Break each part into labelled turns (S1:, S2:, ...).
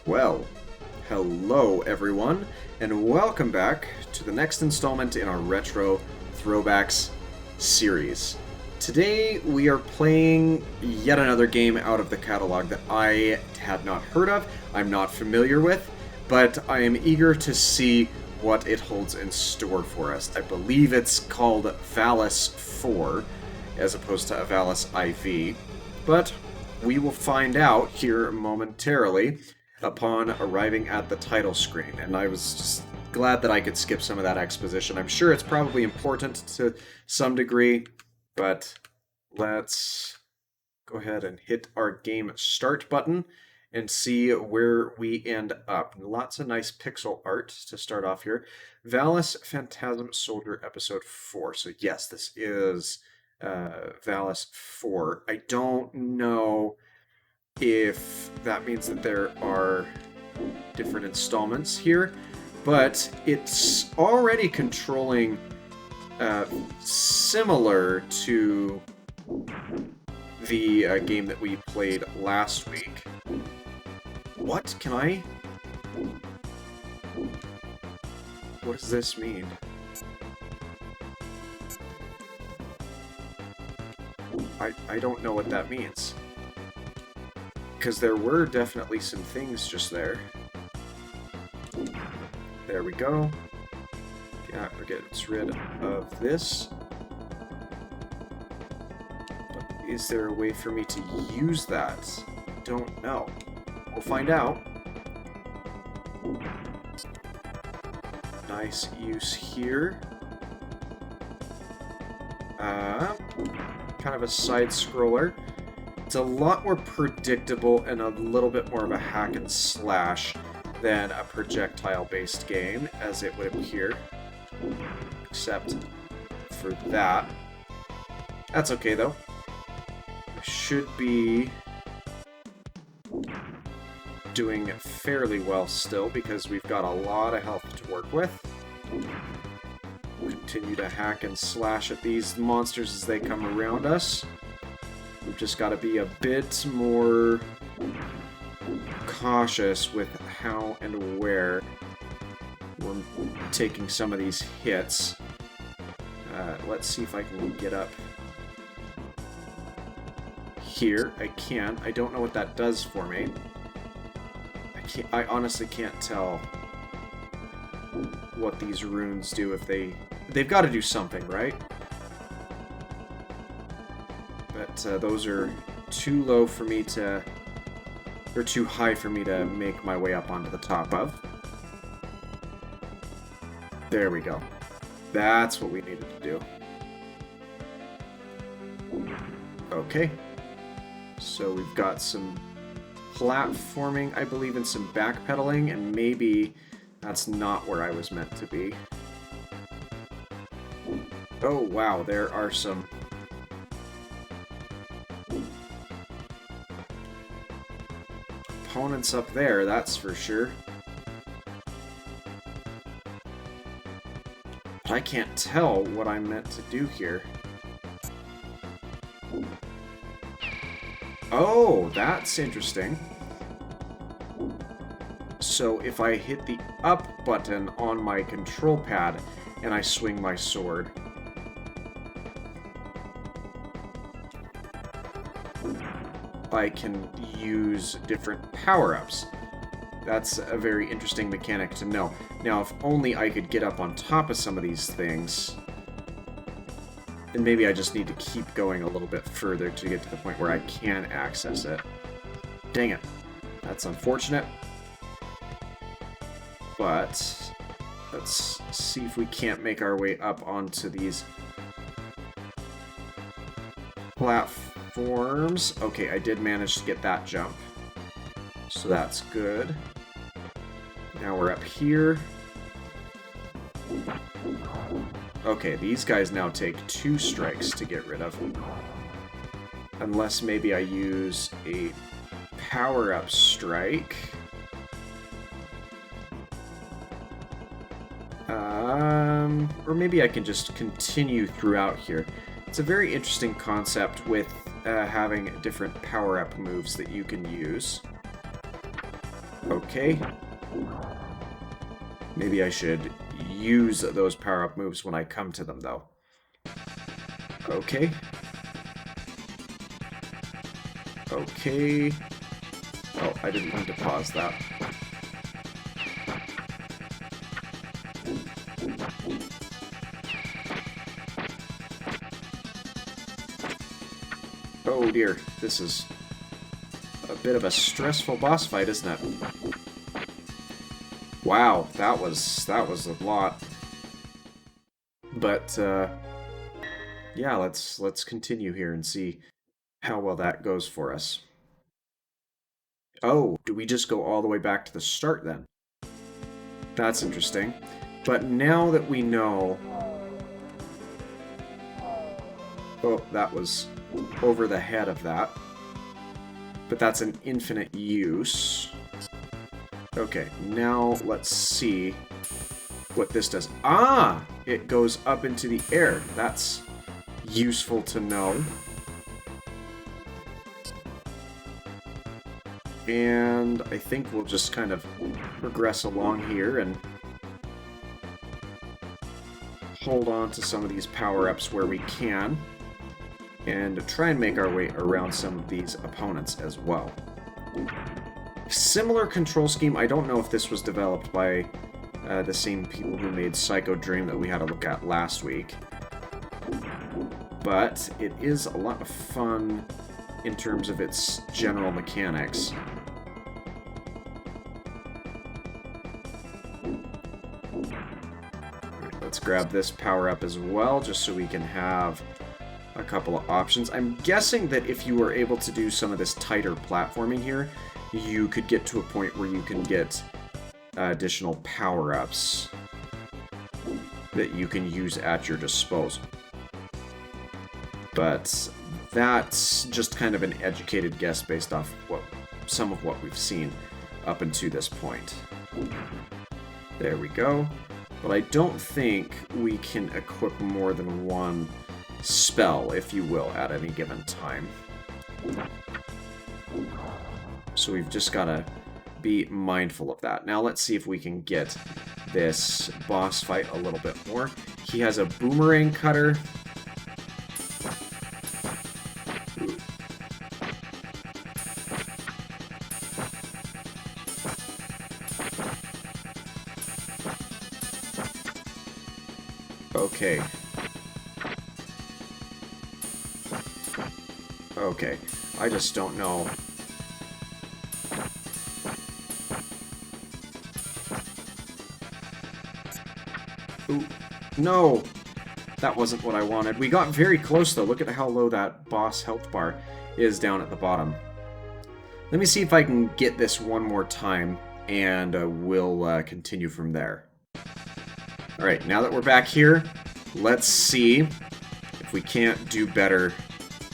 S1: Well, hello everyone, and welcome back to the next installment in our Retro Throwbacks series. Today we are playing yet another game out of the catalog that I had not heard of, I'm not familiar with, but I am eager to see what it holds in store for us. I believe it's called Valis IV, as opposed to a Valis IV, but we will find out here momentarily upon arriving at the title screen, and I was just glad that I could skip some of that exposition. I'm sure it's probably important to some degree, but let's go ahead and hit our game start button and see where we end up. Lots of nice pixel art to start off here. Valis Phantasm Soldier Episode 4. So yes, this is Valis 4. I don't know if that means that there are different installments here, but it's already controlling similar to the game that we played last week. What? Can I? What does this mean? I don't know what that means. Because there were definitely some things just there. There we go. Yeah, gets rid of this. But is there a way for me to use that? I don't know. We'll find out. Nice use here. Kind of a side scroller. It's a lot more predictable and a little bit more of a hack and slash than a projectile-based game, as it would appear. Except for that. That's okay, though. I should be doing fairly well still, because we've got a lot of health to work with. Continue to hack and slash at these monsters as they come around us. We've just got to be a bit more cautious with how and where we're taking some of these hits. Let's see if I can get up here. I can. I don't know what that does for me. I honestly can't tell what these runes do. If they've got to do something, right? But those are too low for me to, or too high for me to make my way up onto the top of. There we go. That's what we needed to do. Okay. So we've got some platforming, I believe, and some backpedaling, and maybe that's not where I was meant to be. Oh, wow, there are some opponents up there, that's for sure. But I can't tell what I'm meant to do here. Oh, that's interesting. So if I hit the up button on my control pad and I swing my sword, I can use different power-ups. That's a very interesting mechanic to know. Now, if only I could get up on top of some of these things, and maybe I just need to keep going a little bit further to get to the point where I can access it. Dang it. That's unfortunate. But let's see if we can't make our way up onto these platforms. Okay, I did manage to get that jump. So that's good. Now we're up here. Okay, these guys now take 2 strikes to get rid of. Unless maybe I use a power-up strike. Or maybe I can just continue throughout here. It's a very interesting concept with having different power-up moves that you can use. Okay. Maybe I should use those power-up moves when I come to them, though. Okay. Okay. Oh, I didn't want to pause that. Oh dear, this is a bit of a stressful boss fight, isn't it? Wow, that was a lot. But yeah, let's continue here and see how well that goes for us. Oh, do we just go all the way back to the start then? That's interesting. But now that we know... Oh, that was over the head of that. But that's an infinite use. Okay, now let's see what this does. Ah! It goes up into the air. That's useful to know. And I think we'll just kind of progress along here and hold on to some of these power-ups where we can, and try and make our way around some of these opponents as well. Similar control scheme. I don't know if this was developed by the same people who made Psycho Dream that we had a look at last week, but it is a lot of fun in terms of its general mechanics. Let's grab this power-up as well, just so we can have a couple of options. I'm guessing that if you were able to do some of this tighter platforming here, you could get to a point where you can get additional power-ups that you can use at your disposal. But that's just kind of an educated guess based off some of what we've seen up until this point. There we go. But I don't think we can equip more than one spell, if you will, at any given time. So we've just got to be mindful of that. Now let's see if we can get this boss fight a little bit more. He has a boomerang cutter. Okay. Okay. I just don't know. Ooh. No! That wasn't what I wanted. We got very close, though. Look at how low that boss health bar is down at the bottom. Let me see if I can get this one more time, and we'll continue from there. Alright, now that we're back here, let's see if we can't do better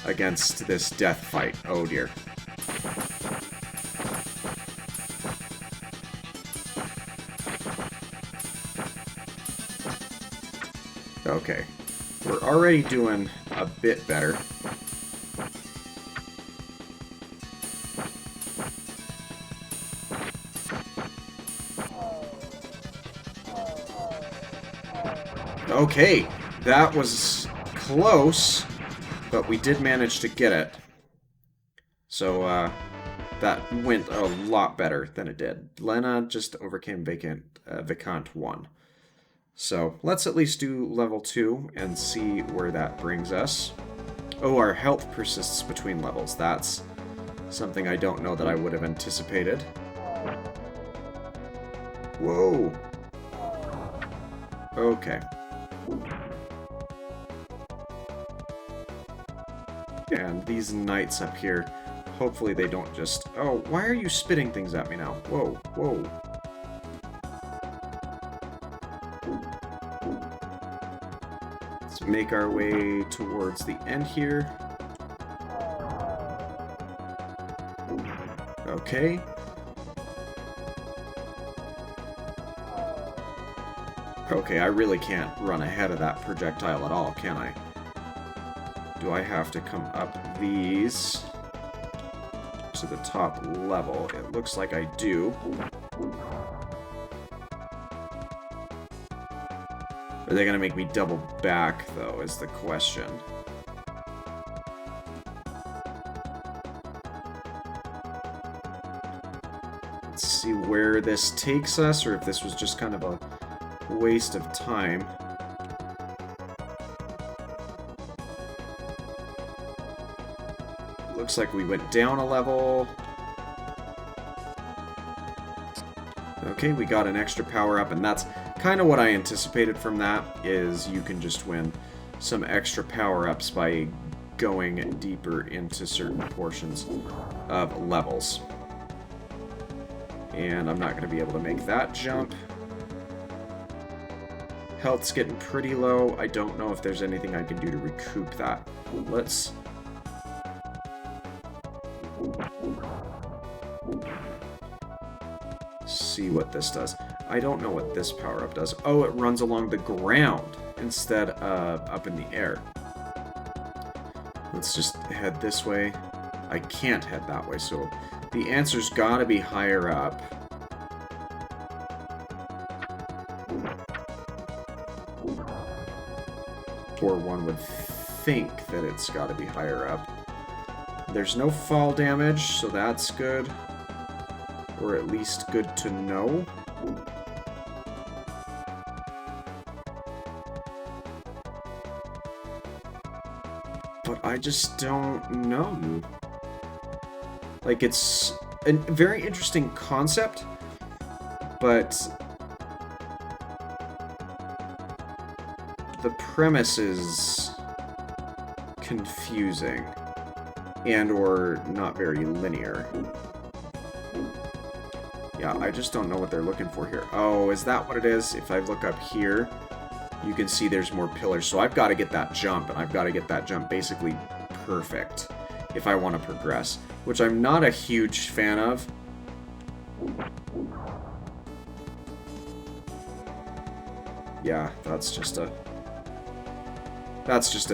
S1: against this death fight. Oh dear. Okay. We're already doing a bit better. Okay, that was close, but we did manage to get it. So, that went a lot better than it did. Lena just overcame Vacant 1. So, let's at least do level 2 and see where that brings us. Oh, our health persists between levels. That's something I don't know that I would have anticipated. Whoa. Okay. And these knights up here, hopefully they don't just... Oh, why are you spitting things at me now? Whoa, whoa. Let's make our way towards the end here. Okay. Okay, I really can't run ahead of that projectile at all, can I? Do I have to come up these to the top level? It looks like I do. Are they going to make me double back, though, is the question. Let's see where this takes us, or if this was just kind of a waste of time. Looks like we went down a level. Okay, we got an extra power-up, and that's kind of what I anticipated from that, is you can just win some extra power-ups by going deeper into certain portions of levels. And I'm not going to be able to make that jump. Health's getting pretty low. I don't know if there's anything I can do to recoup that. Let's... see what this does. I don't know what this power-up does. Oh, it runs along the ground instead of up in the air. Let's just head this way. I can't head that way, so the answer's gotta be higher up. Or one would think that it's gotta be higher up. There's no fall damage, so that's good. Or at least good to know. But I just don't know. Like, it's a very interesting concept, but the premise is confusing and or not very linear. Yeah, I just don't know what they're looking for here. Oh, is that what it is? If I look up here, you can see there's more pillars. So I've got to get that jump, and I've got to get that jump basically perfect if I want to progress, which I'm not a huge fan of. Yeah, that's just a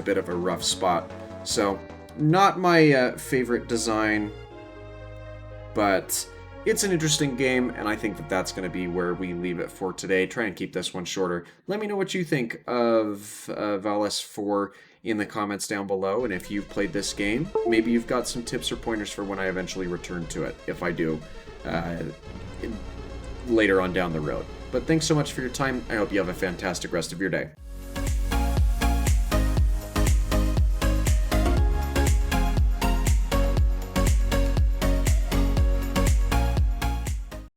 S1: bit of a rough spot. So, not my favorite design, but it's an interesting game, and I think that that's going to be where we leave it for today. Try and keep this one shorter. Let me know what you think of Valis IV in the comments down below, and if you've played this game, maybe you've got some tips or pointers for when I eventually return to it, if I do, later on down the road. But thanks so much for your time. I hope you have a fantastic rest of your day.